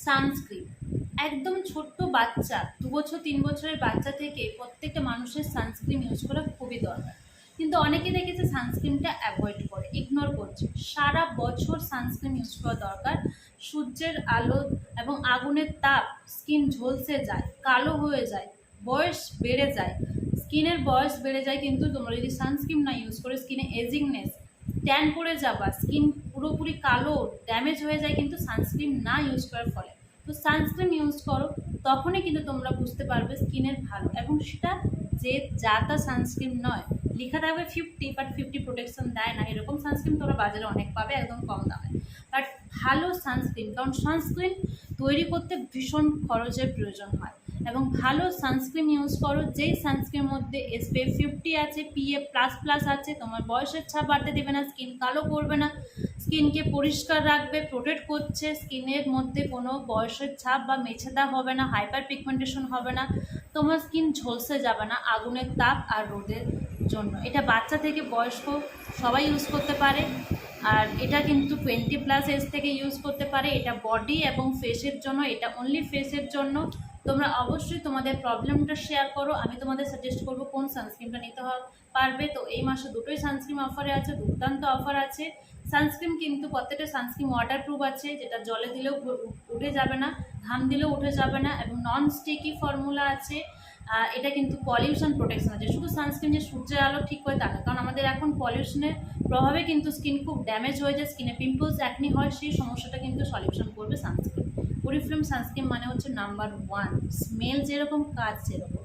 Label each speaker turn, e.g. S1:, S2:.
S1: Sunscreen একদম ছোট্ট বাচ্চা 2 বছর 3 বছরের বাচ্চা থেকে প্রত্যেকটা মানুষের সানস্ক্রিন ইউজ করা খুবই দরকার। কিন্তু অনেকে দেখেছে সানস্ক্রিনটা অ্যাভয়েড করে, ইগনোর করছে। সারা বছর সানস্ক্রিন ইউজ করা দরকার। সূর্যের আলো এবং আগুনের তাপ স্কিন ঝলসে যায়, কালো হয়ে যায়, বয়স বেড়ে যায়, স্কিনের বয়স বেড়ে যায়। কিন্তু তোমরা যদি সানস্ক্রিন না ইউজ করে স্কিনে এজিংনেস, ট্যান পড়ে যাবা, স্কিন পুরোপুরি কালো ড্যামেজ হয়ে যায় কিন্তু সানস্ক্রিন না ইউজ করার ফলে। তো সানস্ক্রিন ইউজ করো, তখনই কিন্তু তোমরা বুঝতে পারবে স্কিনের ভালো। এবং সেটা যে যা তা সানস্ক্রিন নয়, লেখা থাকবে 50 বাট 50 প্রোটেকশন দেয় না, এরকম সানস্ক্রিন তোমরা বাজারে অনেক পাবে একদম কম দামে। বাট ভালো সানস্ক্রিন, কারণ সানস্ক্রিন তৈরি করতে ভীষণ খরচের প্রয়োজন হয়। এবং ভালো সানস্ক্রিন ইউজ করো, যেই সানস্ক্রিনের মধ্যে SPF 50 আছে, PA++ আছে, তোমার বয়সের ছাপ বাড়তে দেবে না, স্কিন কালো করবে না, স্কিনকে পরিষ্কার রাখবে, প্রোটেক্ট করছে, স্কিনের মধ্যে কোনো বয়সের ছাপ বা মেছেদা হবে না, হাইপার পিগমেন্টেশন হবে না, তোমার স্কিন ঝলসে যাবে না আগুনের তাপ আর রোদের জন্য। এটা বাচ্চা থেকে বয়স্ক সবাই ইউজ করতে পারে। আর এটা কিন্তু 20+ এজ থেকে ইউজ করতে পারে। এটা বডি এবং ফেসের জন্য, এটা অনলি ফেসের জন্য। তোমরা অবশ্যই তোমাদের প্রবলেমটা শেয়ার করো, আমি তোমাদের সাজেস্ট করবো কোন সানস্ক্রিনটা নিতে পারবে। তো এই মাসে দুটোই সানস্ক্রিন অফারে আছে, দুর্দান্ত অফার আছে। সানস্ক্রিন কিন্তু প্রত্যেকটা সানস্ক্রিন ওয়াটারপ্রুফ আছে, যেটা জলে দিলেও উঠে যাবে না, ঘাম দিলেও উঠে যাবে না, এবং নন স্টিকি ফর্মুলা আছে। এটা কিন্তু পলিউশন প্রোটেকশন আছে। শুধু সানস্ক্রিন যে সূর্যের আলো ঠিক করে তা না, কারণ আমাদের এখন পলিউশনের প্রভাবে কিন্তু স্কিন খুব ড্যামেজ হয়ে যায়, স্কিনে পিম্পলস অ্যাকনি হয়, সেই সমস্যাটা কিন্তু সলিউশন করবে সানস্ক্রিন। ওরিফ্লেম সানস্ক্রিন মানে হচ্ছে নাম্বার 1, স্মেল যেরকম কাজ সেরকম।